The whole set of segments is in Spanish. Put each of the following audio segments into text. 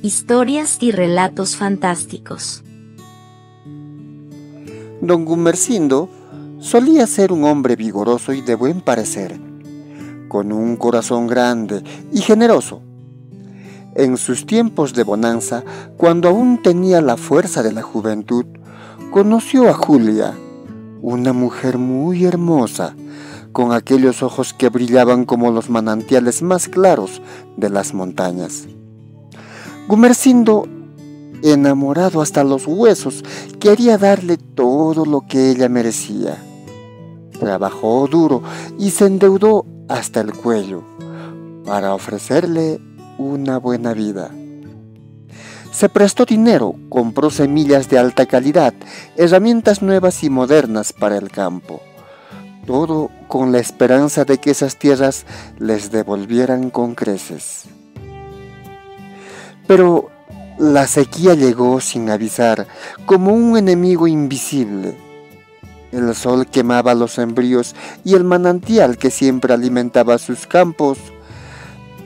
Historias y relatos fantásticos. Don Gumersindo solía ser un hombre vigoroso y de buen parecer, con un corazón grande y generoso. En sus tiempos de bonanza, cuando aún tenía la fuerza de la juventud, conoció a Julia, una mujer muy hermosa, con aquellos ojos que brillaban como los manantiales más claros de las montañas. Gumersindo, enamorado hasta los huesos, quería darle todo lo que ella merecía. Trabajó duro y se endeudó hasta el cuello para ofrecerle una buena vida. Se prestó dinero, compró semillas de alta calidad, herramientas nuevas y modernas para el campo. Todo con la esperanza de que esas tierras les devolvieran con creces. Pero la sequía llegó sin avisar, como un enemigo invisible. El sol quemaba los sembríos y el manantial que siempre alimentaba sus campos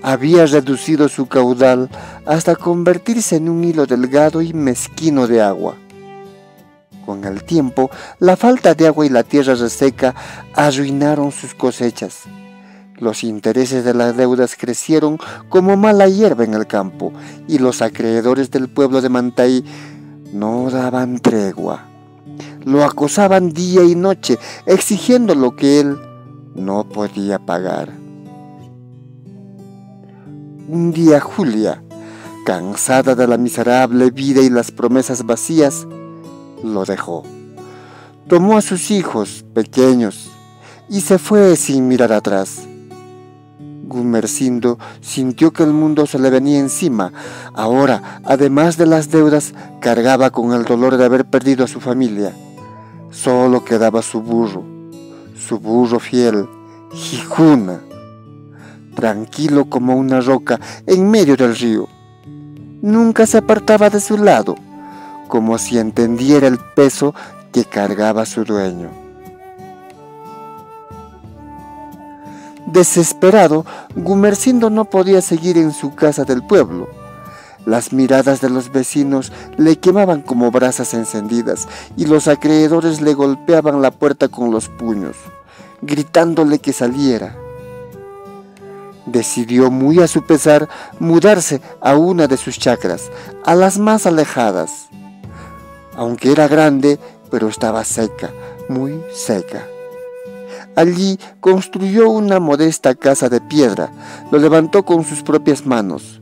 había reducido su caudal hasta convertirse en un hilo delgado y mezquino de agua. Con el tiempo, la falta de agua y la tierra reseca arruinaron sus cosechas. Los intereses de las deudas crecieron como mala hierba en el campo, y los acreedores del pueblo de Mantay no daban tregua. Lo acosaban día y noche, exigiendo lo que él no podía pagar. Un día Julia, cansada de la miserable vida y las promesas vacías, lo dejó. Tomó a sus hijos pequeños y se fue sin mirar atrás. Gumersindo sintió que el mundo se le venía encima. Ahora, además de las deudas, cargaba con el dolor de haber perdido a su familia. Solo quedaba su burro fiel, Hijuna, tranquilo como una roca en medio del río. Nunca se apartaba de su lado, como si entendiera el peso que cargaba su dueño. Desesperado, Gumersindo no podía seguir en su casa del pueblo. Las miradas de los vecinos le quemaban como brasas encendidas y los acreedores le golpeaban la puerta con los puños, gritándole que saliera. Decidió, muy a su pesar, mudarse a una de sus chacras, a las más alejadas. Aunque era grande, pero estaba seca, muy seca. Allí construyó una modesta casa de piedra, lo levantó con sus propias manos,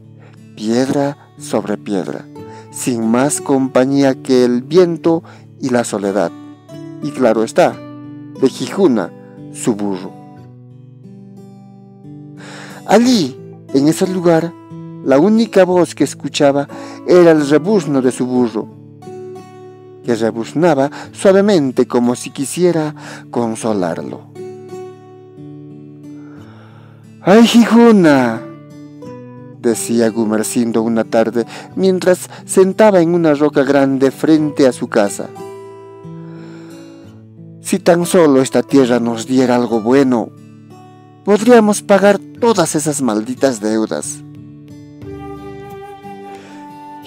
piedra sobre piedra, sin más compañía que el viento y la soledad, y claro está, de Hijuna, su burro. Allí, en ese lugar, la única voz que escuchaba era el rebuzno de su burro, que rebuznaba suavemente como si quisiera consolarlo. ¡Ay, Hijuna!, decía Gumersindo una tarde mientras sentaba en una roca grande frente a su casa. Si tan solo esta tierra nos diera algo bueno, podríamos pagar todas esas malditas deudas.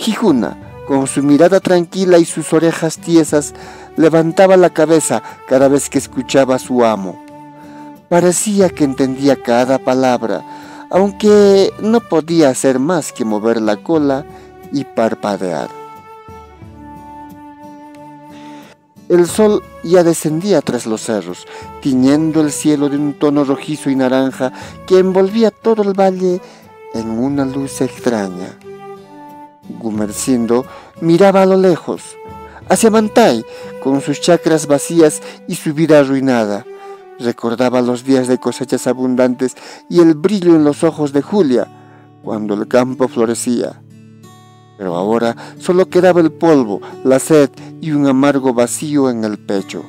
Hijuna, con su mirada tranquila y sus orejas tiesas, levantaba la cabeza cada vez que escuchaba a su amo. Parecía que entendía cada palabra, aunque no podía hacer más que mover la cola y parpadear. El sol ya descendía tras los cerros, tiñendo el cielo de un tono rojizo y naranja que envolvía todo el valle en una luz extraña. Gumersindo miraba a lo lejos, hacia Mantay, con sus chacras vacías y su vida arruinada. Recordaba los días de cosechas abundantes y el brillo en los ojos de Julia, cuando el campo florecía. Pero ahora solo quedaba el polvo, la sed y un amargo vacío en el pecho.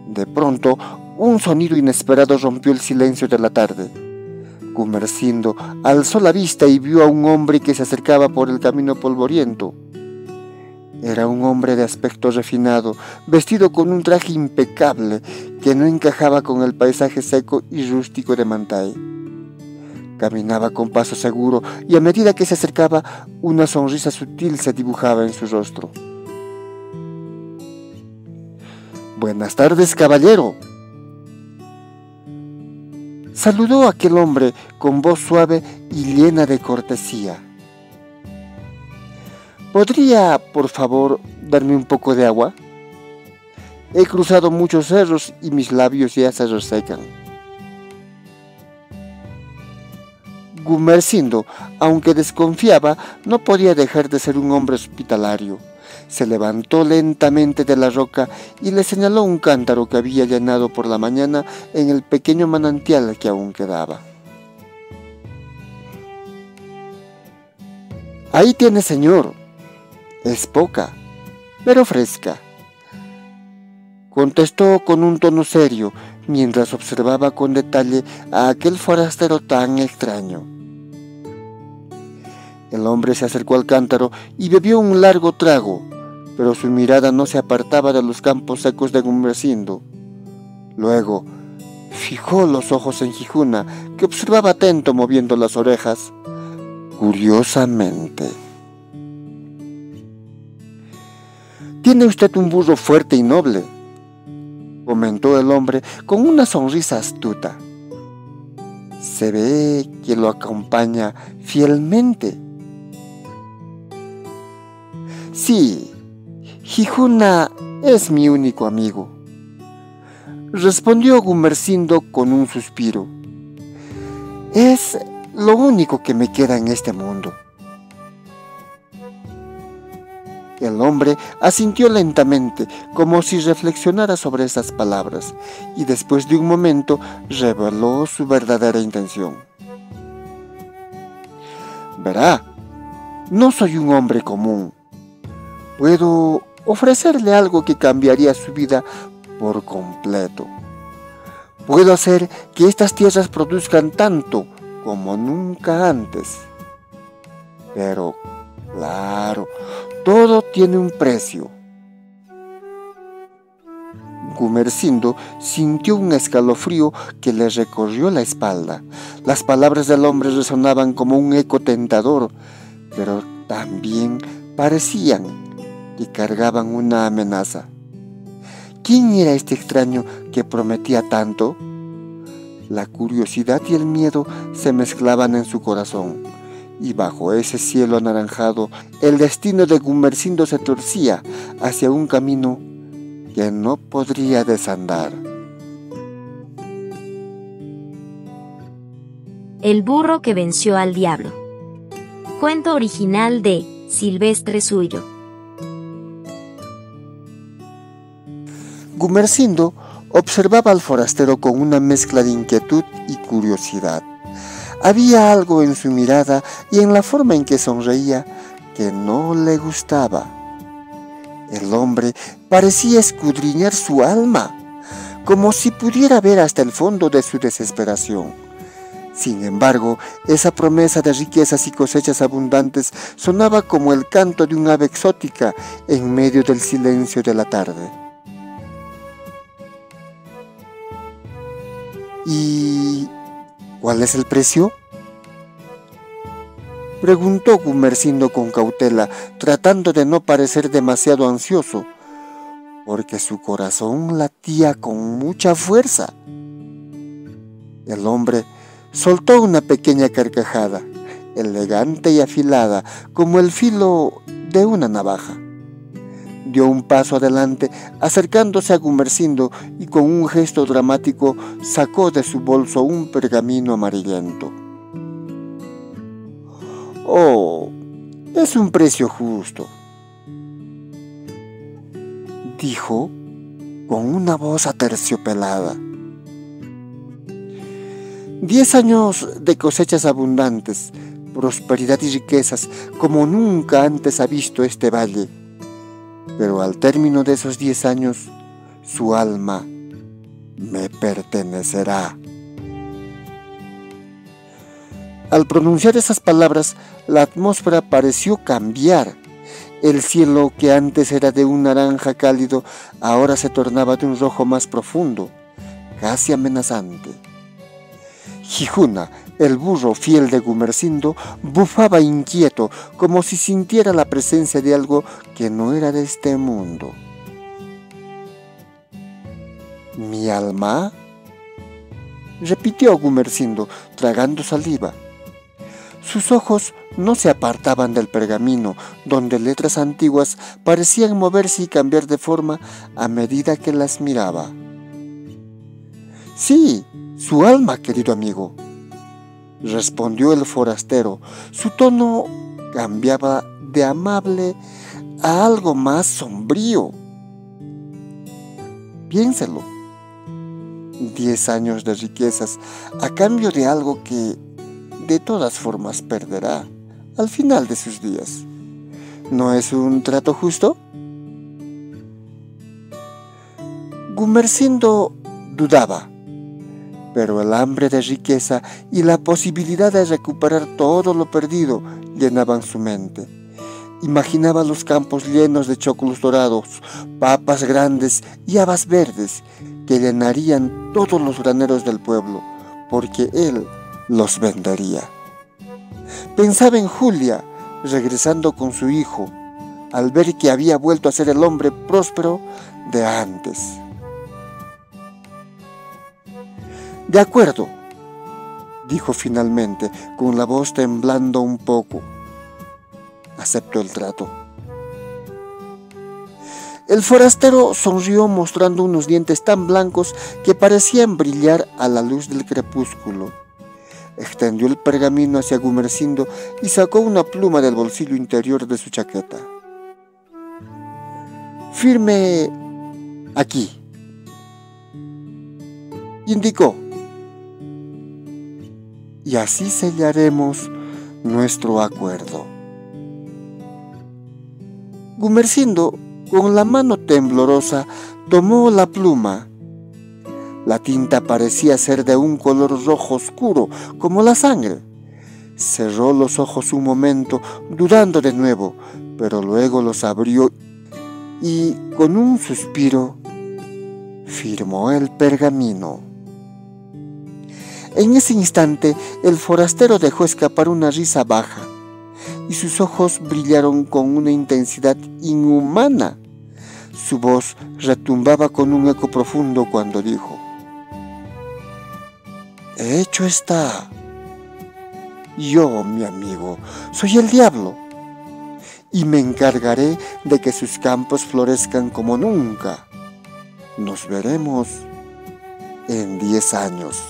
De pronto, un sonido inesperado rompió el silencio de la tarde. Gumersindo alzó la vista y vio a un hombre que se acercaba por el camino polvoriento. Era un hombre de aspecto refinado, vestido con un traje impecable que no encajaba con el paisaje seco y rústico de Mantay. Caminaba con paso seguro y a medida que se acercaba, una sonrisa sutil se dibujaba en su rostro. «Buenas tardes, caballero», saludó aquel hombre con voz suave y llena de cortesía. «¿Podría, por favor, darme un poco de agua? He cruzado muchos cerros y mis labios ya se resecan». Gumersindo, aunque desconfiaba, no podía dejar de ser un hombre hospitalario. Se levantó lentamente de la roca y le señaló un cántaro que había llenado por la mañana en el pequeño manantial que aún quedaba. «Ahí tiene, señor. Es poca, pero fresca», contestó con un tono serio, mientras observaba con detalle a aquel forastero tan extraño. El hombre se acercó al cántaro y bebió un largo trago, pero su mirada no se apartaba de los campos secos de Gumersindo. Luego, fijó los ojos en Gijuna, que observaba atento moviendo las orejas, curiosamente. «Tiene usted un burro fuerte y noble», comentó el hombre con una sonrisa astuta. «Se ve que lo acompaña fielmente». «Sí, Gijuna es mi único amigo», respondió Gumersindo con un suspiro. «Es lo único que me queda en este mundo». El hombre asintió lentamente, como si reflexionara sobre esas palabras, y después de un momento reveló su verdadera intención. «Verá, no soy un hombre común. Puedo ofrecerle algo que cambiaría su vida por completo. Puedo hacer que estas tierras produzcan tanto como nunca antes. Pero, claro, todo tiene un precio». Gumersindo sintió un escalofrío que le recorrió la espalda. Las palabras del hombre resonaban como un eco tentador, pero también parecían que cargaban una amenaza. ¿Quién era este extraño que prometía tanto? La curiosidad y el miedo se mezclaban en su corazón, y bajo ese cielo anaranjado, el destino de Gumersindo se torcía hacia un camino que no podría desandar. El burro que venció al diablo. Cuento original de Silvestre Suyo. Gumersindo observaba al forastero con una mezcla de inquietud y curiosidad. Había algo en su mirada y en la forma en que sonreía que no le gustaba. El hombre parecía escudriñar su alma, como si pudiera ver hasta el fondo de su desesperación. Sin embargo, esa promesa de riquezas y cosechas abundantes sonaba como el canto de un ave exótica en medio del silencio de la tarde. «¿Y cuál es el precio?», preguntó Gumersindo con cautela, tratando de no parecer demasiado ansioso, porque su corazón latía con mucha fuerza. El hombre soltó una pequeña carcajada, elegante y afilada como el filo de una navaja. Dio un paso adelante, acercándose a Gumersindo, y con un gesto dramático sacó de su bolso un pergamino amarillento. «Oh, es un precio justo», dijo con una voz aterciopelada. 10 años de cosechas abundantes, prosperidad y riquezas como nunca antes ha visto este valle. Pero al término de esos 10 años, su alma me pertenecerá. Al pronunciar esas palabras, la atmósfera pareció cambiar. El cielo, que antes era de un naranja cálido, ahora se tornaba de un rojo más profundo, casi amenazante. Jijuna, el burro fiel de Gumersindo, bufaba inquieto, como si sintiera la presencia de algo que no era de este mundo. ¿Mi alma?, repitió Gumersindo, tragando saliva. Sus ojos no se apartaban del pergamino, donde letras antiguas parecían moverse y cambiar de forma a medida que las miraba. Sí, su alma, querido amigo, respondió el forastero. Su tono cambiaba de amable a algo más sombrío. Piénselo. 10 años de riquezas a cambio de algo que de todas formas perderá al final de sus días. ¿No es un trato justo? Gumersindo dudaba, pero el hambre de riqueza y la posibilidad de recuperar todo lo perdido llenaban su mente. Imaginaba los campos llenos de choclos dorados, papas grandes y habas verdes que llenarían todos los graneros del pueblo, porque él los vendería. Pensaba en Julia, regresando con su hijo, al ver que había vuelto a ser el hombre próspero de antes. De acuerdo, dijo finalmente, con la voz temblando un poco. Aceptó el trato. El forastero sonrió mostrando unos dientes tan blancos que parecían brillar a la luz del crepúsculo. Extendió el pergamino hacia Gumersindo y sacó una pluma del bolsillo interior de su chaqueta. «Firme aquí», indicó, «y así sellaremos nuestro acuerdo». Gumersindo, con la mano temblorosa, tomó la pluma. La tinta parecía ser de un color rojo oscuro, como la sangre. Cerró los ojos un momento, dudando de nuevo, pero luego los abrió y, con un suspiro, firmó el pergamino. En ese instante, el forastero dejó escapar una risa baja, y sus ojos brillaron con una intensidad inhumana. Su voz retumbaba con un eco profundo cuando dijo: «Hecho está. Yo, mi amigo, soy el diablo, y me encargaré de que sus campos florezcan como nunca. Nos veremos en 10 años».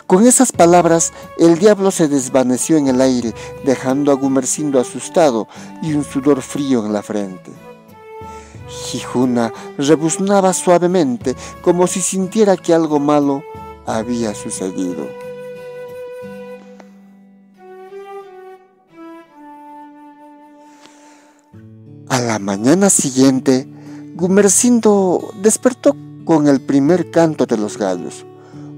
Con esas palabras, el diablo se desvaneció en el aire, dejando a Gumersindo asustado y un sudor frío en la frente. Jijuna rebuznaba suavemente, como si sintiera que algo malo había sucedido. A la mañana siguiente, Gumersindo despertó con el primer canto de los gallos.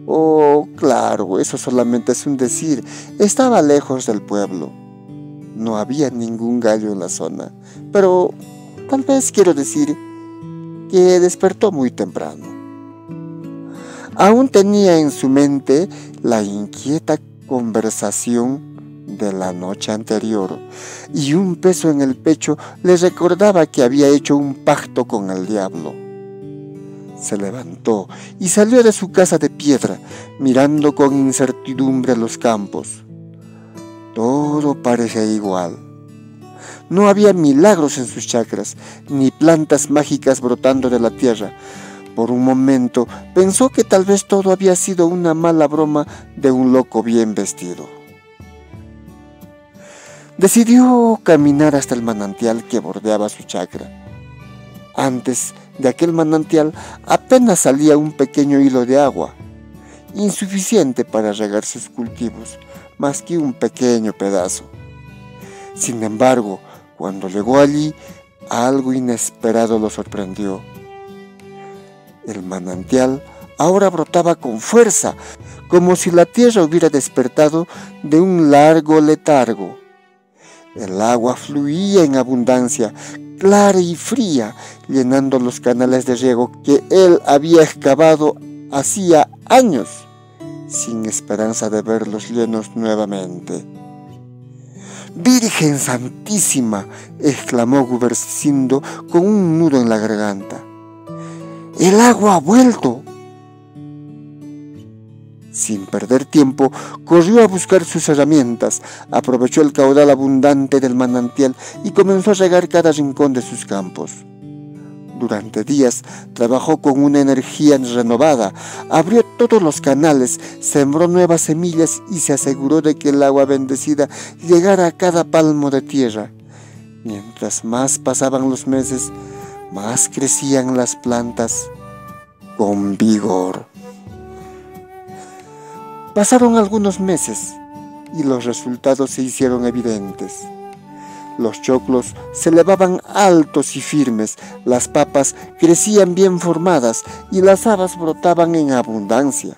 Oh, claro, eso solamente es un decir. Estaba lejos del pueblo. No había ningún gallo en la zona, pero tal vez quiero decir que despertó muy temprano. Aún tenía en su mente la inquieta conversación de la noche anterior, y un peso en el pecho le recordaba que había hecho un pacto con el diablo. Se levantó y salió de su casa de piedra, mirando con incertidumbre los campos. Todo parecía igual. No había milagros en sus chacras, ni plantas mágicas brotando de la tierra. Por un momento pensó que tal vez todo había sido una mala broma de un loco bien vestido. Decidió caminar hasta el manantial que bordeaba su chacra. Antes de aquel manantial apenas salía un pequeño hilo de agua, insuficiente para regar sus cultivos, más que un pequeño pedazo. Sin embargo, cuando llegó allí, algo inesperado lo sorprendió. El manantial ahora brotaba con fuerza, como si la tierra hubiera despertado de un largo letargo. El agua fluía en abundancia, clara y fría, llenando los canales de riego que él había excavado hacía años. sin esperanza de verlos llenos nuevamente. «¡Virgen Santísima!», exclamó Gumersindo con un nudo en la garganta. «¡El agua ha vuelto!». Sin perder tiempo, corrió a buscar sus herramientas, aprovechó el caudal abundante del manantial y comenzó a regar cada rincón de sus campos. Durante días trabajó con una energía renovada, abrió todos los canales, sembró nuevas semillas y se aseguró de que el agua bendecida llegara a cada palmo de tierra. Mientras más pasaban los meses, más crecían las plantas con vigor. Pasaron algunos meses y los resultados se hicieron evidentes. Los choclos se elevaban altos y firmes, las papas crecían bien formadas y las habas brotaban en abundancia.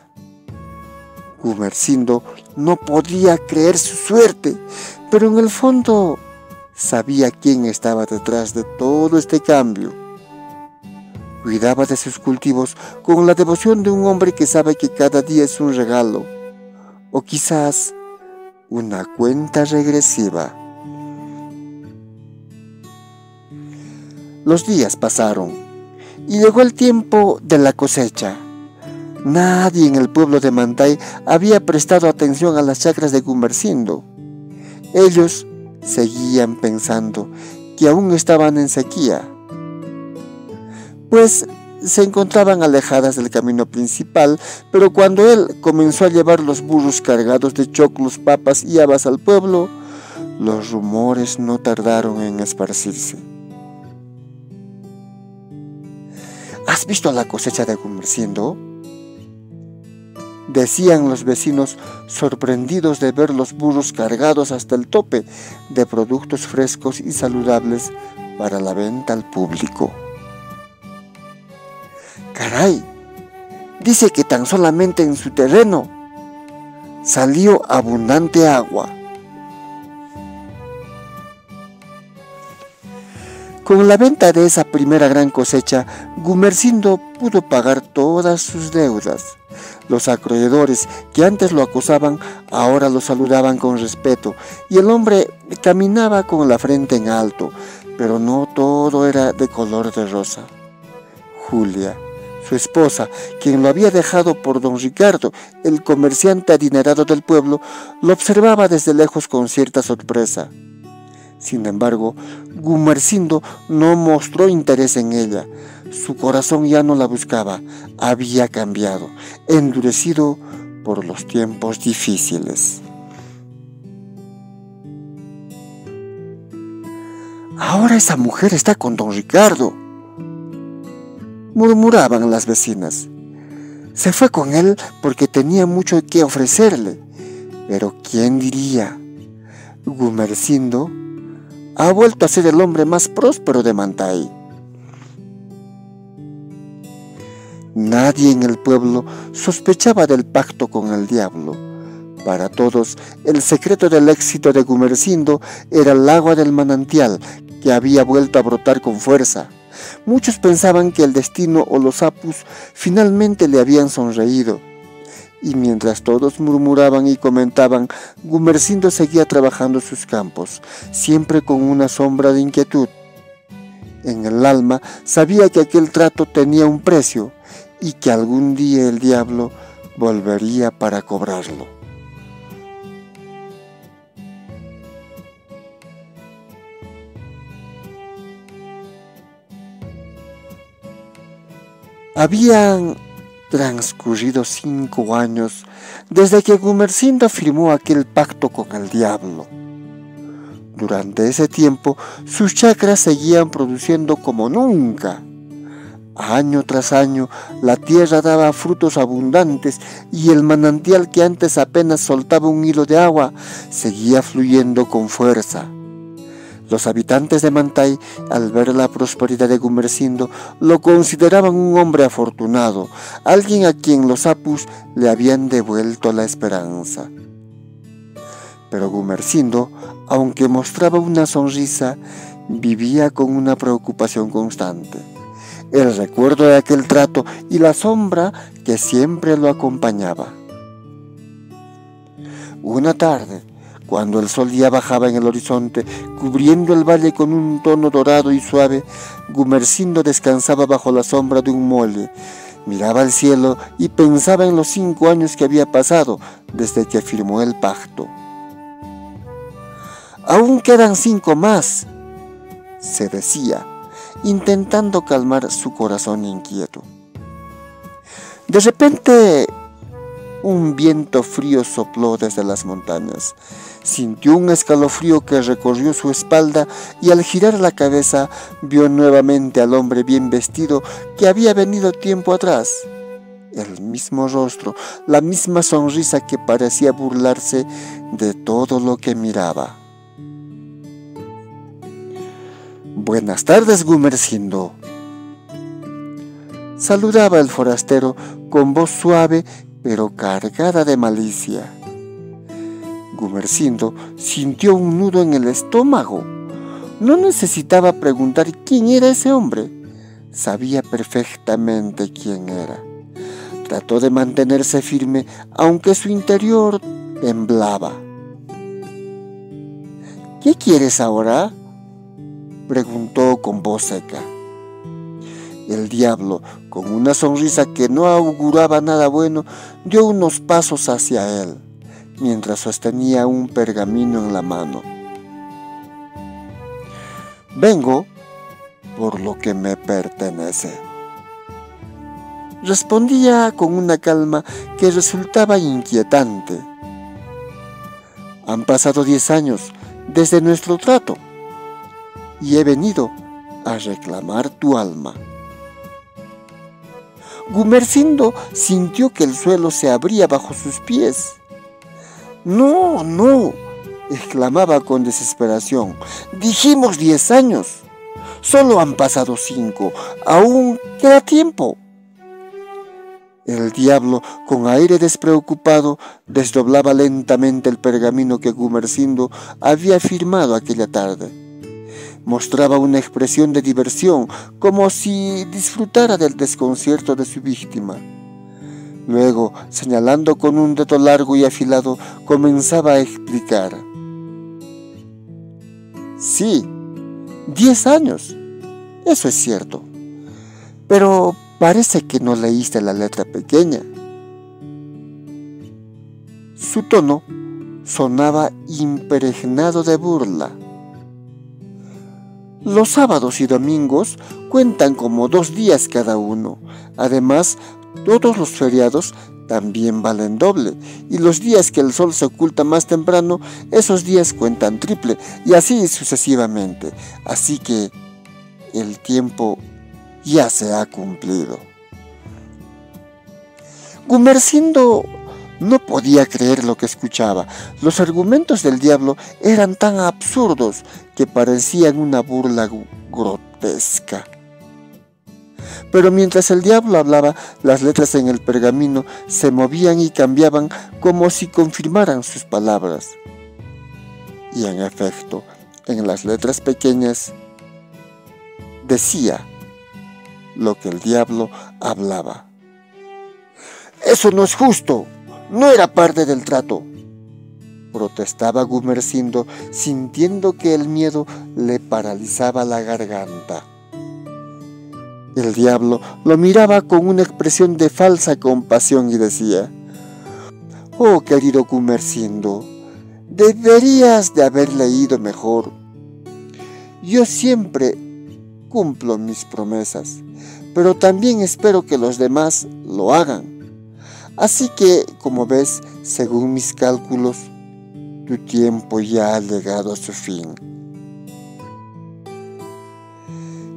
Gumersindo no podía creer su suerte, pero en el fondo sabía quién estaba detrás de todo este cambio. Cuidaba de sus cultivos con la devoción de un hombre que sabe que cada día es un regalo, o quizás una cuenta regresiva. Los días pasaron y llegó el tiempo de la cosecha. Nadie en el pueblo de Mantay había prestado atención a las chacras de Gumersindo. Ellos seguían pensando que aún estaban en sequía, pues se encontraban alejadas del camino principal, pero cuando él comenzó a llevar los burros cargados de choclos, papas y habas al pueblo, los rumores no tardaron en esparcirse. ¿Has visto la cosecha de Gumersindo?, decían los vecinos, sorprendidos de ver los burros cargados hasta el tope de productos frescos y saludables para la venta al público. «¡Caray! Dice que tan solamente en su terreno salió abundante agua». Con la venta de esa primera gran cosecha, Gumersindo pudo pagar todas sus deudas. Los acreedores que antes lo acosaban, ahora lo saludaban con respeto, y el hombre caminaba con la frente en alto, pero no todo era de color de rosa. Julia, su esposa, quien lo había dejado por don Ricardo, el comerciante adinerado del pueblo, lo observaba desde lejos con cierta sorpresa. Sin embargo, Gumersindo no mostró interés en ella. Su corazón ya no la buscaba, había cambiado, endurecido por los tiempos difíciles. «Ahora esa mujer está con don Ricardo», murmuraban las vecinas. «Se fue con él porque tenía mucho que ofrecerle. Pero ¿quién diría? Gumersindo ha vuelto a ser el hombre más próspero de Mantay». Nadie en el pueblo sospechaba del pacto con el diablo. Para todos, el secreto del éxito de Gumersindo era el agua del manantial, que había vuelto a brotar con fuerza. Muchos pensaban que el destino o los apus finalmente le habían sonreído. Y mientras todos murmuraban y comentaban, Gumersindo seguía trabajando sus campos, siempre con una sombra de inquietud. En el alma sabía que aquel trato tenía un precio y que algún día el diablo volvería para cobrarlo. Habían transcurrido 5 años desde que Gumersindo firmó aquel pacto con el diablo. Durante ese tiempo, sus chacras seguían produciendo como nunca. Año tras año, la tierra daba frutos abundantes y el manantial, que antes apenas soltaba un hilo de agua, seguía fluyendo con fuerza. Los habitantes de Mantay, al ver la prosperidad de Gumersindo, lo consideraban un hombre afortunado, alguien a quien los apus le habían devuelto la esperanza. Pero Gumersindo, aunque mostraba una sonrisa, vivía con una preocupación constante. El recuerdo de aquel trato y la sombra que siempre lo acompañaba. Una tarde, cuando el sol ya bajaba en el horizonte, cubriendo el valle con un tono dorado y suave, Gumersindo descansaba bajo la sombra de un mole, miraba al cielo y pensaba en los 5 años que había pasado desde que firmó el pacto. «Aún quedan 5 más», se decía, intentando calmar su corazón inquieto. De repente, un viento frío sopló desde las montañas. Sintió un escalofrío que recorrió su espalda y al girar la cabeza vio nuevamente al hombre bien vestido que había venido tiempo atrás. El mismo rostro, la misma sonrisa que parecía burlarse de todo lo que miraba. «Buenas tardes, Gumersindo», saludaba el forastero con voz suave pero cargada de malicia. Gumersindo sintió un nudo en el estómago. No necesitaba preguntar quién era ese hombre. Sabía perfectamente quién era. Trató de mantenerse firme, aunque su interior temblaba. «¿Qué quieres ahora?», preguntó con voz seca. El diablo, con una sonrisa que no auguraba nada bueno, dio unos pasos hacia él, mientras sostenía un pergamino en la mano. «Vengo por lo que me pertenece», respondía con una calma que resultaba inquietante. «Han pasado 10 años desde nuestro trato y he venido a reclamar tu alma». Gumersindo sintió que el suelo se abría bajo sus pies. «No, no», exclamaba con desesperación. «Dijimos 10 años. Solo han pasado 5. Aún queda tiempo». El diablo, con aire despreocupado, desdoblaba lentamente el pergamino que Gumersindo había firmado aquella tarde. Mostraba una expresión de diversión, como si disfrutara del desconcierto de su víctima. Luego, señalando con un dedo largo y afilado, comenzaba a explicar. «Sí, 10 años, eso es cierto. Pero parece que no leíste la letra pequeña». Su tono sonaba impregnado de burla. «Los sábados y domingos cuentan como 2 días cada uno. Además, todos los feriados también valen doble, y los días que el sol se oculta más temprano, esos días cuentan triple, y así sucesivamente. Así que el tiempo ya se ha cumplido». Gumersindo no podía creer lo que escuchaba. Los argumentos del diablo eran tan absurdos que parecían una burla grotesca. Pero mientras el diablo hablaba, las letras en el pergamino se movían y cambiaban como si confirmaran sus palabras. Y en efecto, en las letras pequeñas decía lo que el diablo hablaba. «Eso no es justo. No era parte del trato», protestaba Gumersindo, sintiendo que el miedo le paralizaba la garganta. El diablo lo miraba con una expresión de falsa compasión y decía: «Oh, querido Gumersindo, deberías de haber leído mejor. Yo siempre cumplo mis promesas, pero también espero que los demás lo hagan. Así que, como ves, según mis cálculos, tu tiempo ya ha llegado a su fin».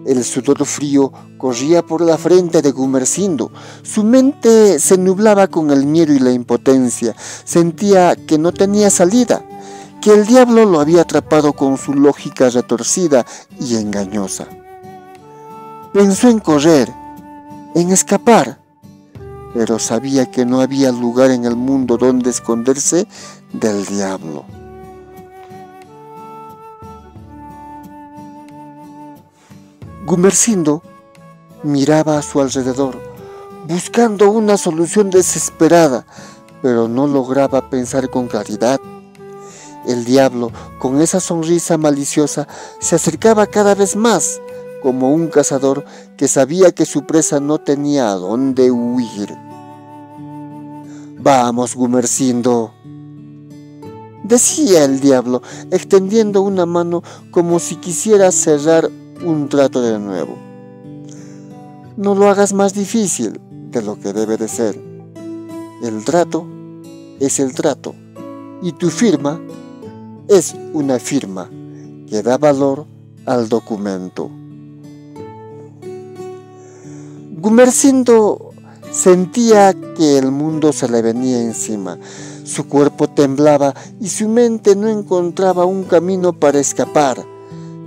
El sudor frío corría por la frente de Gumersindo. Su mente se nublaba con el miedo y la impotencia. Sentía que no tenía salida, que el diablo lo había atrapado con su lógica retorcida y engañosa. Pensó en correr, en escapar, pero sabía que no había lugar en el mundo donde esconderse del diablo. Gumersindo miraba a su alrededor, buscando una solución desesperada, pero no lograba pensar con claridad. El diablo, con esa sonrisa maliciosa, se acercaba cada vez más, como un cazador que sabía que su presa no tenía a dónde huir. «Vamos, Gumersindo», decía el diablo, extendiendo una mano como si quisiera cerrar un trato de nuevo. «No lo hagas más difícil de lo que debe de ser. El trato es el trato, y tu firma es una firma que da valor al documento». Gumersindo sentía que el mundo se le venía encima. Su cuerpo temblaba y su mente no encontraba un camino para escapar.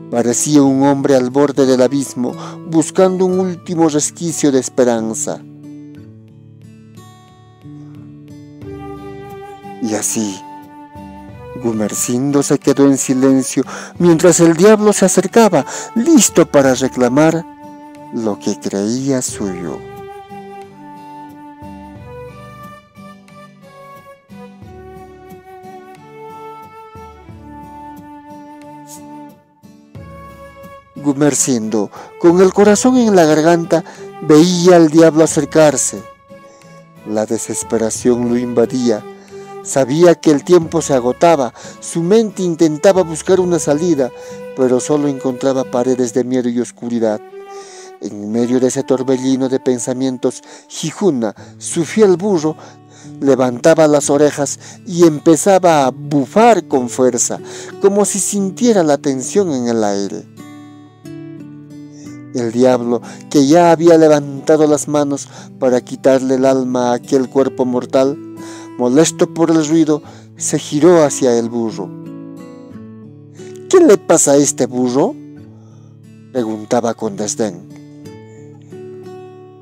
Parecía un hombre al borde del abismo, buscando un último resquicio de esperanza. Y así, Gumersindo se quedó en silencio mientras el diablo se acercaba, listo para reclamar lo que creía suyo. Gumersindo, con el corazón en la garganta, veía al diablo acercarse. La desesperación lo invadía. Sabía que el tiempo se agotaba. Su mente intentaba buscar una salida, pero solo encontraba paredes de miedo y oscuridad. En medio de ese torbellino de pensamientos, Gijuna, su fiel burro, levantaba las orejas y empezaba a bufar con fuerza, como si sintiera la tensión en el aire. El diablo, que ya había levantado las manos para quitarle el alma a aquel cuerpo mortal, molesto por el ruido, se giró hacia el burro. «¿Qué le pasa a este burro?», preguntaba con desdén.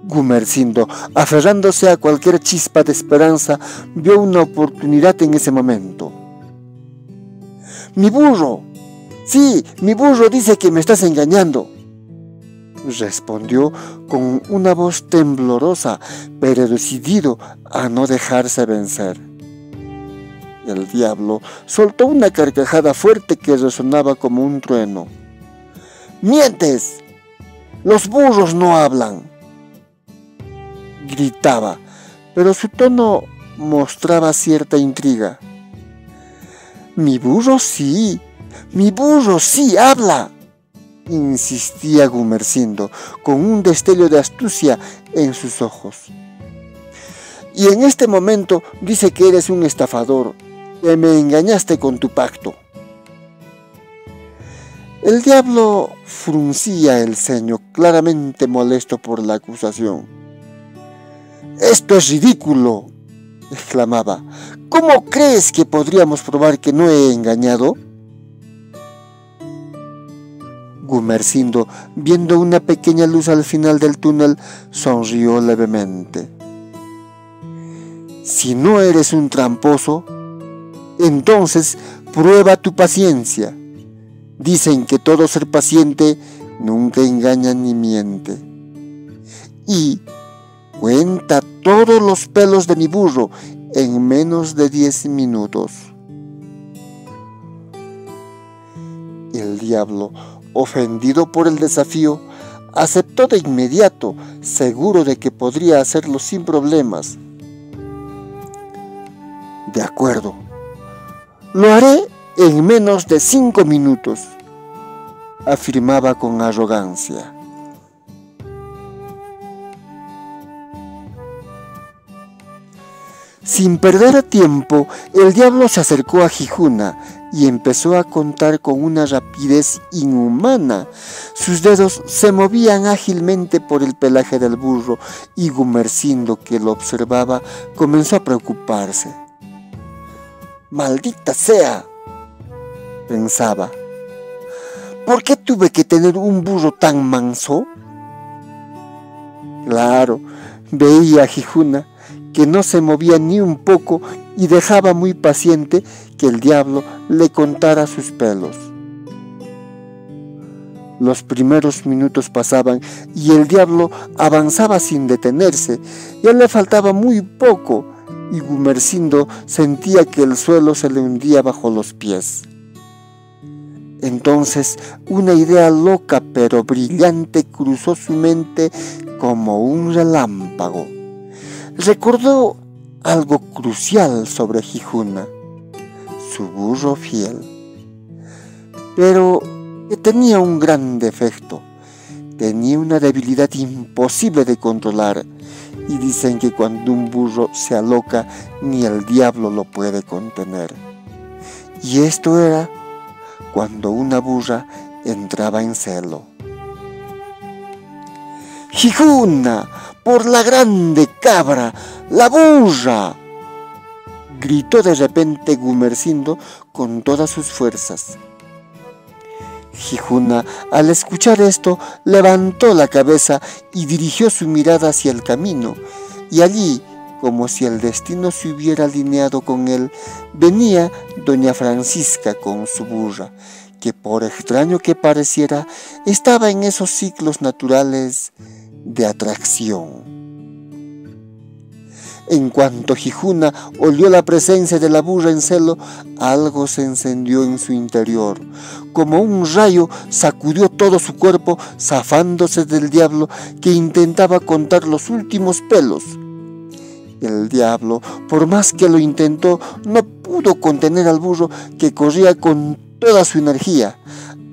Gumersindo, aferrándose a cualquier chispa de esperanza, vio una oportunidad en ese momento. «¡Mi burro! Sí, mi burro dice que me estás engañando», respondió con una voz temblorosa, pero decidido a no dejarse vencer. El diablo soltó una carcajada fuerte que resonaba como un trueno. «¡Mientes! ¡Los burros no hablan!», gritaba, pero su tono mostraba cierta intriga. «Mi burro sí habla», insistía Gumersindo, con un destello de astucia en sus ojos. «Y en este momento dice que eres un estafador, que me engañaste con tu pacto». El diablo fruncía el ceño, claramente molesto por la acusación. «¡Esto es ridículo!», exclamaba. «¿Cómo crees que podríamos probar que no he engañado?». Gumersindo, viendo una pequeña luz al final del túnel, sonrió levemente. «Si no eres un tramposo, entonces prueba tu paciencia. Dicen que todo ser paciente nunca engaña ni miente. Y cuenta todos los pelos de mi burro en menos de 10 minutos». El diablo, ofendido por el desafío, aceptó de inmediato, seguro de que podría hacerlo sin problemas. «De acuerdo, lo haré en menos de 5 minutos», afirmaba con arrogancia. Sin perder tiempo, el diablo se acercó a Gijuna y empezó a contar con una rapidez inhumana. Sus dedos se movían ágilmente por el pelaje del burro y Gumersindo, que lo observaba, comenzó a preocuparse. «¡Maldita sea!», pensaba. «¿Por qué tuve que tener un burro tan manso?». Claro, veía a Gijuna, que no se movía ni un poco y dejaba muy paciente que el diablo le contara sus pelos. Los primeros minutos pasaban y el diablo avanzaba sin detenerse. Ya le faltaba muy poco y Gumersindo sentía que el suelo se le hundía bajo los pies. Entonces una idea loca pero brillante cruzó su mente como un relámpago. Recordó algo crucial sobre Gijuna, su burro fiel, pero que tenía un gran defecto. Tenía una debilidad imposible de controlar, y dicen que cuando un burro se aloca, ni el diablo lo puede contener. Y esto era cuando una burra entraba en celo. ¡Gijuna, por la grande cabra, la burra!, gritó de repente Gumersindo con todas sus fuerzas. Gijuna, al escuchar esto, levantó la cabeza y dirigió su mirada hacia el camino, y allí, como si el destino se hubiera alineado con él, venía doña Francisca con su burra, que por extraño que pareciera, estaba en esos ciclos naturales de atracción. En cuanto Gijuna olió la presencia de la burra en celo, algo se encendió en su interior. Como un rayo sacudió todo su cuerpo, zafándose del diablo que intentaba contar los últimos pelos. El diablo, por más que lo intentó, no pudo contener al burro, que corría con toda su energía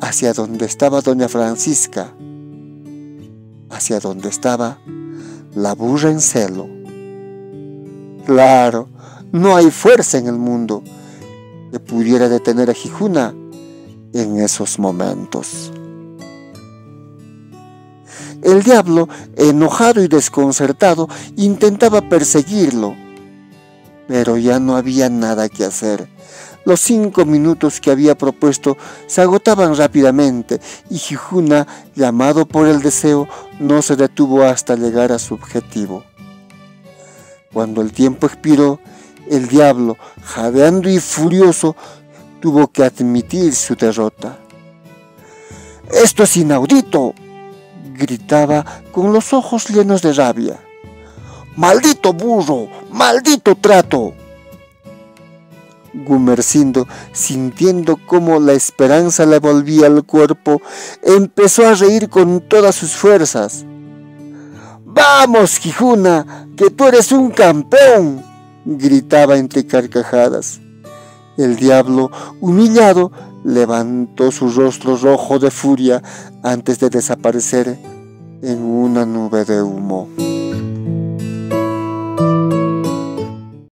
hacia donde estaba doña Francisca, hacia donde estaba la burra en celo. Claro, no hay fuerza en el mundo que pudiera detener a Gijuna en esos momentos. El diablo, enojado y desconcertado, intentaba perseguirlo, pero ya no había nada que hacer. Los 5 minutos que había propuesto se agotaban rápidamente, y Gijuna, llamado por el deseo, no se detuvo hasta llegar a su objetivo. Cuando el tiempo expiró, el diablo, jadeando y furioso, tuvo que admitir su derrota. «¡Esto es inaudito!», gritaba con los ojos llenos de rabia. «¡Maldito burro! ¡Maldito trato!». Gumersindo, sintiendo cómo la esperanza le volvía al cuerpo, empezó a reír con todas sus fuerzas. «¡Vamos, Gijuna, que tú eres un campeón!», gritaba entre carcajadas. El diablo, humillado, levantó su rostro rojo de furia antes de desaparecer en una nube de humo.